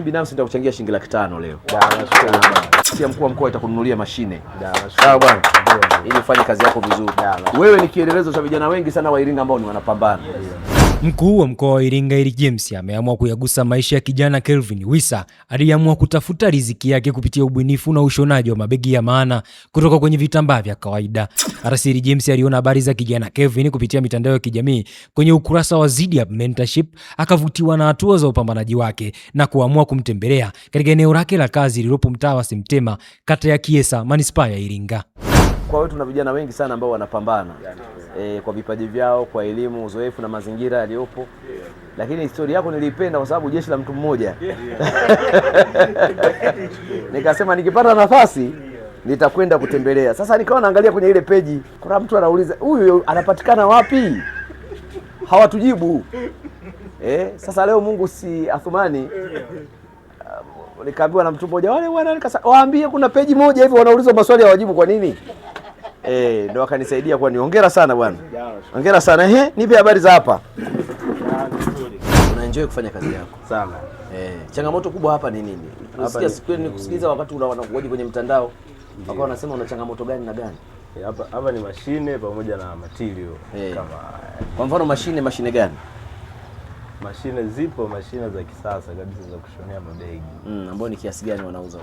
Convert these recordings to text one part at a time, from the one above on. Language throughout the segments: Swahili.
mimi binafsi nitakuchangia shilingi 500 leo. Si mkuu wa mkoa itakununulia mashine. Sawa bwana. Ili ufanye kazi yako vizuri. Wewe ni kielelezo cha vijana wengi sana wa Iringa ambao ni wanapambana. Mkuu wa mkoa wa Iringa Eric James ameamua kuyagusa maisha ya kijana Kelvin Wissa aliyeamua kutafuta riziki yake kupitia ubunifu na ushonaji wa mabegi ya maana kutoka kwenye vitambaa vya kawaida. Eric James aliona habari za kijana Kelvin kupitia mitandao ya kijamii kwenye ukurasa wa Zidiap Mentorship, akavutiwa na hatua za upambanaji wake na kuamua kumtembelea katika eneo lake la kazi lililopo mtaa wa Semtema, kata ya Kiesa, manispaa ya Iringa. Kwa hiyo tuna vijana wengi sana ambao wanapambana kwa vipaji vyao, kwa elimu, uzoefu na mazingira yaliyopo. Lakini historia yako nilipenda kwa sababu jeshi la mtu mmoja. Nikasema nikipata nafasi nitakwenda kutembelea. Sasa nikawa naangalia kwenye ile peji, kuna mtu anauliza huyu anapatikana wapi? Hawatujibu. Sasa leo Mungu si Athumani. Nikaambiwa na mtu mmoja, wale bwana, waambie kuna peji moja hivi wanaulizwa maswali hawajibu kwa nini? Ndio akanisaidia kwa hongera sana bwana. Hongera sana. Nipe habari za hapa. Unaenjoy kufanya kazi yako sana. Changamoto kubwa hapa ni nini? Nasikia siku ni kusikiliza wakati unakuja kwenye mtandao. Wakawa wanasema una changamoto gani na gani? Hapa ni mashine pamoja na material kama kwa mfano mashine gani? Mashine zipo, mashine za kisasa kabisa za kushonea mabegi. Ambao ni kiasi gani wanauza?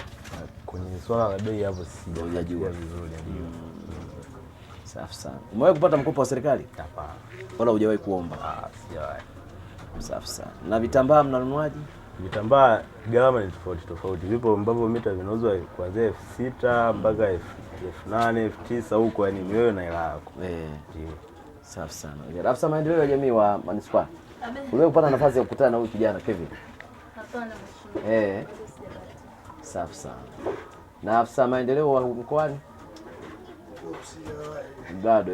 Kwenye swala la bei hapo sijajua vizuri ndio. Safi sana. Umewahi kupata mkopo wa serikali? Hapana. Wala hujawahi kuomba? Sijawahi. Safi sana. Na vitambaa mnanunuaje? Vitambaa gharama ni tofauti. Vipo ambavyo mita vinauzwa kuanzia 6,000 mpaka 8,000, 9,000 huko, yani ni wewe na hela yako. Ndio. Safi sana. Afisa maendeleo ya jamii wa manispaa. Uliwahi kupata nafasi ya kukutana na huyu kijana Kevin? Hapana. Safi sana. Na afisa maendeleo wa mkoani? Bado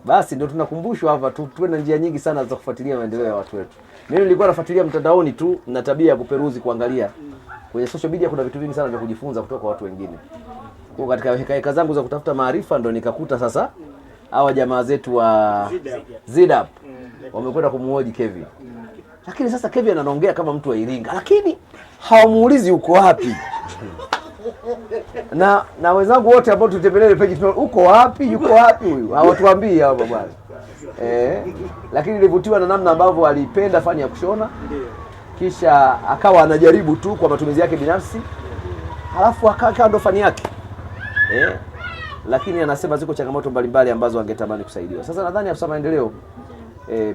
Basi ndio tunakumbushwa hapa tuwe na njia nyingi sana za kufuatilia maendeleo ya watu wetu. Mimi nilikuwa nafuatilia mtandaoni tu, na tabia ya kuperuzi, kuangalia. Kwenye social media kuna vitu vingi sana vya kujifunza kutoka kwa watu wengine. Kwa katika hekaheka zangu za kutafuta maarifa ndo nikakuta sasa hawa jamaa zetu wa Zidiap wamekwenda kumuhoji Kevin. Lakini sasa Kevin anaongea kama mtu wa Iringa, lakini hawamuulizi uko wapi. Na wenzangu wote ambao tutembelea page uko wapi? Yuko wapi huyu? Hawatuambii hapa bwana. Lakini nilivutiwa na namna ambavyo alipenda fani ya kushona. Kisha akawa anajaribu tu kwa matumizi yake binafsi. Halafu akakaa ndo fani yake. Lakini anasema ziko changamoto mbalimbali ambazo angetamani kusaidiwa. Sasa nadhani afisa maendeleo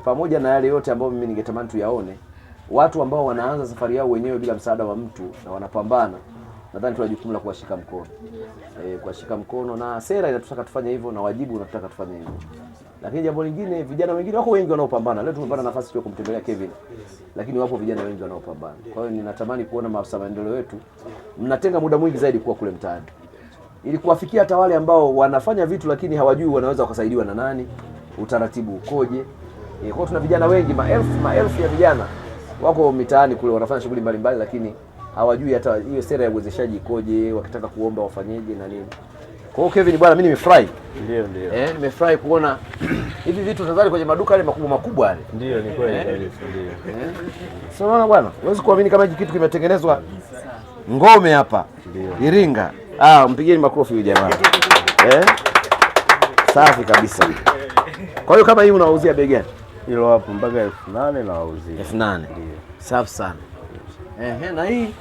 pamoja na yale yote ambayo mimi ningetamani tuyaone, watu ambao wanaanza safari yao wenyewe bila msaada wa mtu na wanapambana, nadhani tuna jukumu la kuwashika mkono. Kuwashika mkono, na sera inatutaka tufanye hivyo na wajibu unataka tufanye hivyo. Lakini jambo lingine, vijana wengine wako wengi wanaopambana. Leo tumepata nafasi tu ya kumtembelea Kevin. Lakini wapo vijana wengi wanaopambana. Kwa hiyo ninatamani kuona maafisa maendeleo wetu mnatenga muda mwingi zaidi kuwa kule mtaani, ili kuwafikia hata wale ambao wanafanya vitu lakini hawajui wanaweza kusaidiwa na nani, utaratibu ukoje. Kwa hiyo tuna vijana wengi, maelfu ya vijana wako mitaani kule wanafanya shughuli mbalimbali, lakini hawajui hata hiyo sera ya uwezeshaji ikoje, wakitaka kuomba wafanyeje na nini. Kwa hiyo Kevin bwana, mimi nimefurahi. Ndio. Nimefurahi kuona hivi vitu tazali kwenye maduka yale makubwa yale. Ndio, ni kweli kabisa, ndio. Sasa unaona bwana, huwezi kuamini kama hiki kitu kimetengenezwa Ngome hapa Iringa. Mpigieni makofi huyu jamaa. Safi kabisa. Kwa hiyo kama hii unauzia bei gani? Hilo hapo mpaka 8,000 na wauzia. 8,000. Ndio. Safi sana. Na hii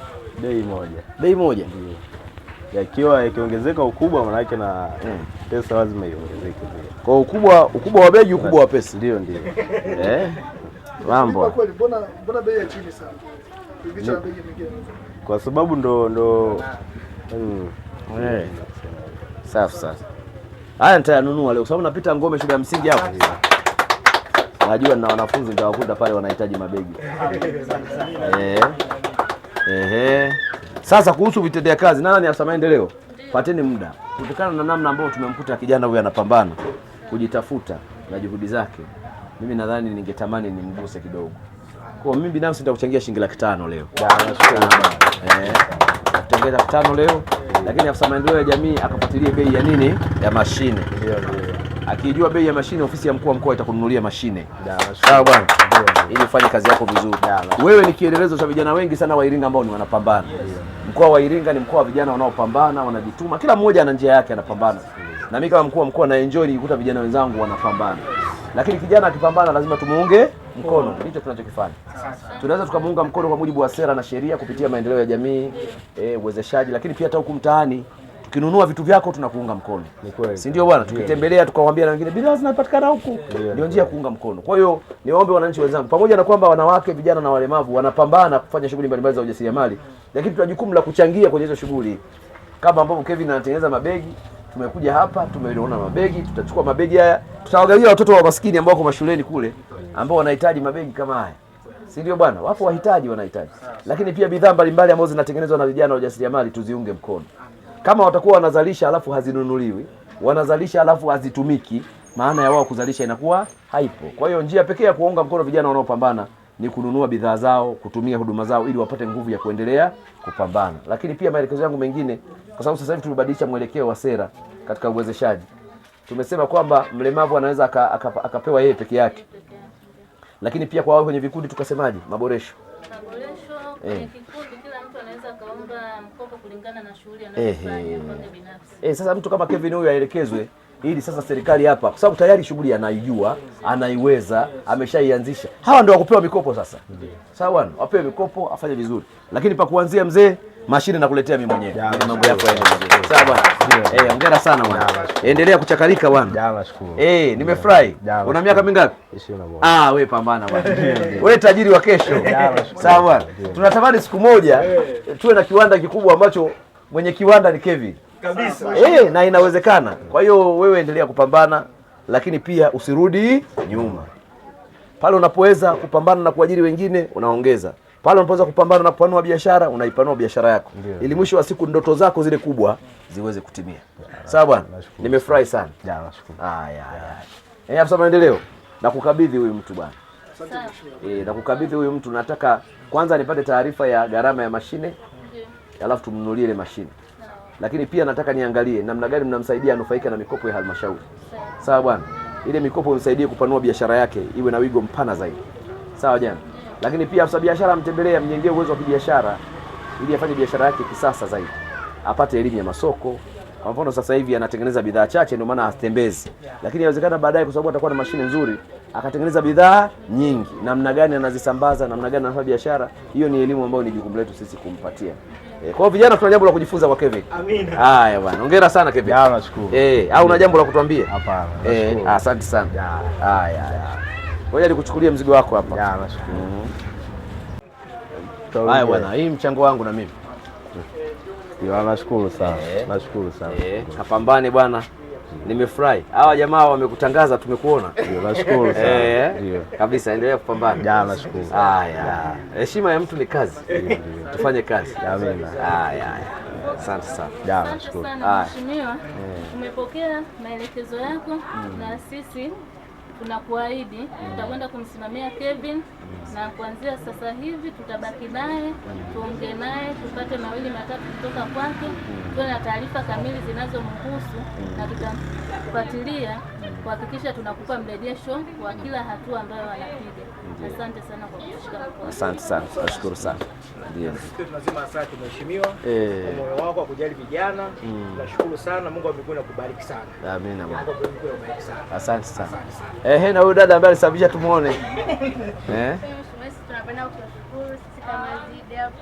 bei moja. Ndio. Yakiwa ikiongezeka ukubwa, maana yake na pesa lazima iongezeke pia. Kwa ukubwa wa begi, ukubwa wa pesa. Ndio. Mambo. Mbona bei ya chini sana? Kuingisha begi nyingine. Kwa sababu ndo safi sasa. Haya nitayanunua leo kwa sababu napita Ngome shule ya msingi hapo. Najua na wanafunzi nitawakuta pale wanahitaji mabegi. Sasa kuhusu vitendea kazi, nani afisa maendeleo? Pateni muda. Kutokana na namna ambayo tumemkuta kijana huyu anapambana kujitafuta na juhudi zake, mimi nadhani ningetamani nimguse kidogo. Kwa mimi binafsi nitakuchangia shilingi 500 leo. Nitakuchangia 500 leo, lakini afisa maendeleo ya jamii akafuatilia bei ya nini? Ya mashine. Akijua bei ya mashine, ofisi ya mkuu wa mkoa itakununulia mashine. Sawa bwana, ili ufanye kazi yako vizuri. Wewe ni kielelezo cha vijana wengi sana wa Iringa ambao ni wanapambana. Mkoa wa Iringa ni mkoa wa vijana wanaopambana, wanajituma, kila mmoja ana njia yake anapambana. Na mimi kama mkuu wa mkoa na enjoy nikikuta vijana wenzangu wanapambana. Lakini kijana akipambana lazima tumuunge mkono. Ndicho tunachokifanya. Tunaweza tukamuunga mkono kwa mujibu wa sera na sheria kupitia maendeleo ya jamii, uwezeshaji, lakini pia hata huku mtaani tukinunua vitu vyako tunakuunga mkono. Si ndio bwana? Tukitembelea tukawaambia na wengine bidhaa zinapatikana huku. Ndio njia ya kuunga mkono. Kwa hiyo niwaombe wananchi wenzangu, pamoja na kwamba wanawake, vijana na walemavu wanapambana kufanya shughuli mbalimbali za ujasiriamali, lakini tuna jukumu la kuchangia kwenye hizo shughuli. Kama ambavyo Kevin anatengeneza mabegi, tumekuja hapa, tumeona mabegi, tutachukua mabegi haya, tutawagawia watoto wa maskini ambao wako mashuleni kule, ambao wanahitaji mabegi kama haya. Si ndio bwana? Wapo wahitaji wanahitaji. Lakini pia bidhaa mbalimbali ambazo zinatengenezwa na vijana wa ujasiriamali tuziunge mkono. Kama watakuwa wanazalisha alafu hazinunuliwi, wanazalisha alafu hazitumiki, maana ya wao kuzalisha inakuwa haipo. Kwa hiyo njia pekee ya kuunga mkono vijana wanaopambana ni kununua bidhaa zao, kutumia huduma zao ili wapate nguvu ya kuendelea kupambana. Lakini pia maelekezo yangu mengine, kwa sababu sasa hivi tumebadilisha mwelekeo wa sera katika uwezeshaji. Tumesema kwamba mlemavu anaweza akapewa yeye peke yake. Lakini pia kwa wao kwenye vikundi tukasemaje? Maboresho. Kwenye kikundi kila mtu anaweza kaomba mkopo kulingana na shughuli anayofanya kwa binafsi. Sasa mtu kama Kevin huyu aelekezwe ili sasa serikali hapa, kwa sababu tayari shughuli anaijua, anaiweza, ameshaianzisha. Hawa ndio wakupewa mikopo sasa. Sawa bwana, wapewe mikopo afanye vizuri. Lakini pa kuanzia mzee, mashine nakuletea mimi mwenyewe. Mambo yako yaende vizuri. Sawa bwana. Hongera sana bwana. Endelea kuchakalika bwana. Nashukuru. Nimefurahi. Una miaka mingapi? 21. Wewe pambana bwana. Wewe tajiri wa kesho. Sawa bwana. Tunatamani siku moja tuwe na kiwanda kikubwa ambacho mwenye kiwanda ni Kevin. Kabisa. Na inawezekana. Kwa hiyo wewe endelea kupambana, lakini pia usirudi nyuma. Pale unapoweza kupambana na kuajiri wengine unaongeza. Pale unapoweza kupambana na kupanua biashara, unaipanua biashara yako. Ili mwisho wa siku ndoto zako zile kubwa ziweze kutimia. Sawa bwana? Nimefurahi sana. Nashukuru. Afisa maendeleo, nakukabidhi huyu mtu bwana. Nakukabidhi huyu mtu, nataka kwanza nipate taarifa ya gharama ya mashine. Alafu tumnunulie ile mashine. Lakini pia nataka niangalie namna gani mnamsaidia anufaika na mikopo ya halmashauri. Sawa bwana? Ile mikopo imsaidie kupanua biashara yake iwe na wigo mpana zaidi. Sawa jana? Lakini pia afisa biashara mtembelee, mjengee uwezo wa kibiashara ili afanye biashara yake kisasa zaidi. Apate elimu ya masoko. Kwa mfano sasa hivi anatengeneza bidhaa chache ndio maana hatembezi. Lakini inawezekana baadaye kwa sababu atakuwa na mashine nzuri, akatengeneza bidhaa nyingi. Namna gani anazisambaza, namna gani anafanya biashara, hiyo ni elimu ambayo ni jukumu letu sisi kumpatia. Kwa hiyo vijana tuna jambo la kujifunza kwa Kevin. Amina. Haya bwana. Hongera sana Kevin. Nashukuru. Au una jambo la kutuambia? Hapana. Asante sana. Haya. Ngoja nikuchukulie mzigo wako hapa. Nashukuru. Haya bwana, hii mchango wangu na mimi. Nashukuru sana. Nashukuru sana. Kapambane bwana. Nimefurahi. Hawa jamaa wamekutangaza, tumekuona. Nashukuru sana. Kabisa, endelea kupambana. Nashukuru. Haya. Heshima ya mtu ni kazi. Tufanye kazi. Amina. Haya. Asante sana. Nashukuru. Mheshimiwa, umepokea maelekezo yako na sisi tunakuahidi tutakwenda kumsimamia Kevin na kuanzia sasa hivi tutabaki naye, tuongee naye, tupate mawili matatu kutoka kwake, tuwe na taarifa kamili zinazomhusu na tutafuatilia kuhakikisha tunakupa mrejesho wa kila hatua ambayo wanapiga. Asante sana kwa kushika mkono. Asante sana. Nashukuru sana. Ndio. Sisi tunasema asante mheshimiwa. Kwa moyo wako wa kujali vijana. Tunashukuru sana. Mungu wa mbinguni akubariki sana. Amina. Mungu wa mbinguni akubariki sana. Asante sana. Na huyu dada ambaye alisababisha tumuone. Sisi tunapenda kushukuru sisi kama ZDF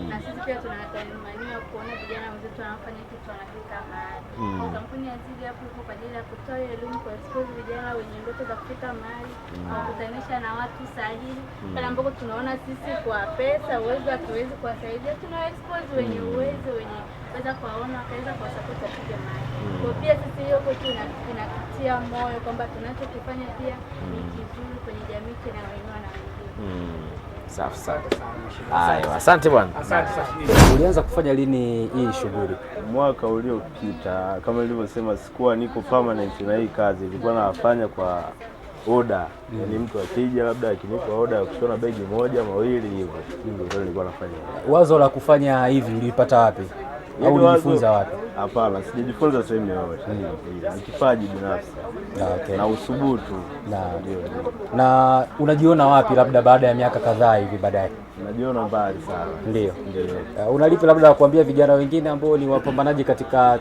na sisi pia tunatamania kuona vijana wenzetu wanafanya kitu wanafika mahali. Kampuni ya ZDF iko kwa ajili ya kutoa elimu kwa expose vijana wenye ndoto za kufika mahali, kukutanisha na watu sahihi. Pale ambapo tunaona sisi kwa pesa uwezo hatuwezi kuwasaidia, tuna expose wenye uwezo wenye weza kuwaona wakaweza kuwasupport wafike mahali. Kwa pia sisi hiyo kwetu inatutia moyo kwamba tunachokifanya pia ni kizuri kwenye jamii kinawainua na safi sana. Haya, asante bwana. Asante sana. Ulianza kufanya lini hii shughuli? Mwaka uliopita, kama nilivyosema, sikuwa niko permanent na hii kazi, nilikuwa nafanya kwa oda. Yaani mtu akija labda akinipa oda ya kushona begi moja mawili hivyo, ndio nilikuwa nafanya. Wazo la kufanya hivi ulipata wapi? au ulijifunza wapi? Hapana, sijifunza sehemu yoyote. Ni kipaji binafsi. Okay. Na usubutu. Na unajiona wapi labda baada ya miaka kadhaa hivi baadaye? Najiona mbali sana. Ndio. Unalipi labda kuambia vijana wengine ambao ni wapambanaji katika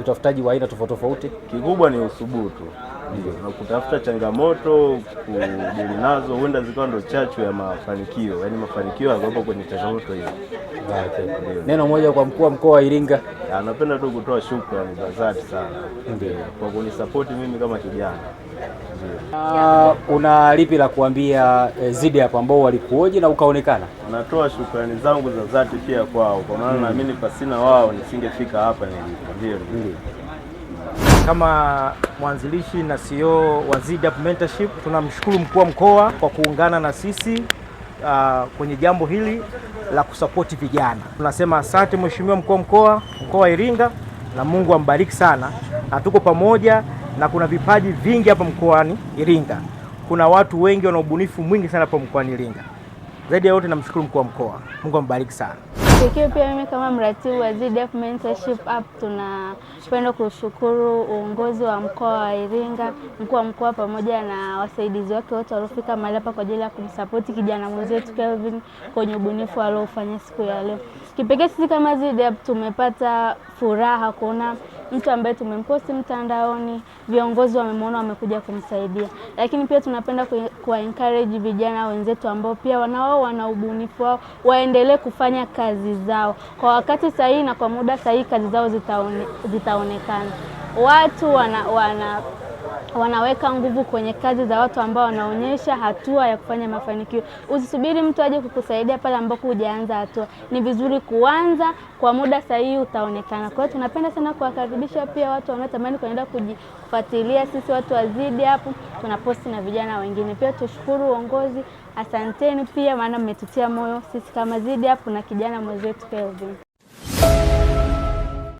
utafutaji wa aina tofauti tofauti? Kikubwa ni usubutu. Na kutafuta changamoto, kudili nazo, huenda zikawa ndo chachu ya mafanikio. Yaani mafanikio yako kwenye changamoto hiyo. Okay. Neno moja kwa mkuu wa mkoa wa Iringa. Napenda tu kutoa shukrani za dhati sana kwa kunisupport mimi kama kijana. Una lipi la kuambia Zidi hapo ambao walikuoje na ukaonekana? Natoa shukrani zangu za dhati pia kwao, kwa maana naamini pasina wao nisingefika hapa nilipo. Ndio. Kama mwanzilishi na CEO wa Zidi Mentorship, tunamshukuru mkuu wa mkoa kwa kuungana na sisi kwenye jambo hili la kusapoti vijana. Tunasema asante mheshimiwa mkuu wa mkoa wa Iringa, na Mungu ambariki sana, na tuko pamoja, na kuna vipaji vingi hapa mkoani Iringa. Kuna watu wengi wana ubunifu mwingi sana hapa mkoani Iringa. Zaidi ya yote namshukuru mkuu wa mkoa. Mungu ambariki sana. Pia mimi kama mratibu wa Zidi Mentorship App tunapenda kushukuru uongozi wa mkoa wa Iringa, mkuu wa mkoa pamoja na wasaidizi wake wote waliofika mahali hapa kwa ajili ya kumsapoti kijana mwenzetu Kelvin kwenye ubunifu aliofanya siku ya leo. Kipekee sisi kama Zidi App tumepata furaha kuona mtu ambaye tumemposti mtandaoni, viongozi wamemwona, wamekuja kumsaidia. Lakini pia tunapenda kuencourage vijana wenzetu ambao pia wana ubunifu wao, waendelee kufanya kazi zao kwa wakati sahihi na kwa muda sahihi. Kazi zao zitaonekana. Watu wanaweka nguvu kwenye kazi za watu ambao wanaonyesha hatua ya kufanya mafanikio. Usisubiri mtu aje kukusaidia pale ambapo hujaanza hatua. Ni vizuri kuanza, kwa muda sahihi utaonekana. Kwa hiyo tunapenda sana kuwakaribisha pia watu wanaotamani kuenda kujifuatilia sisi watu wa Zidi hapo. Tunaposti na vijana wengine. Pia tushukuru uongozi. Asanteni pia maana mmetutia moyo sisi kama Zidi hapo na kijana mwenzetu Kelvin.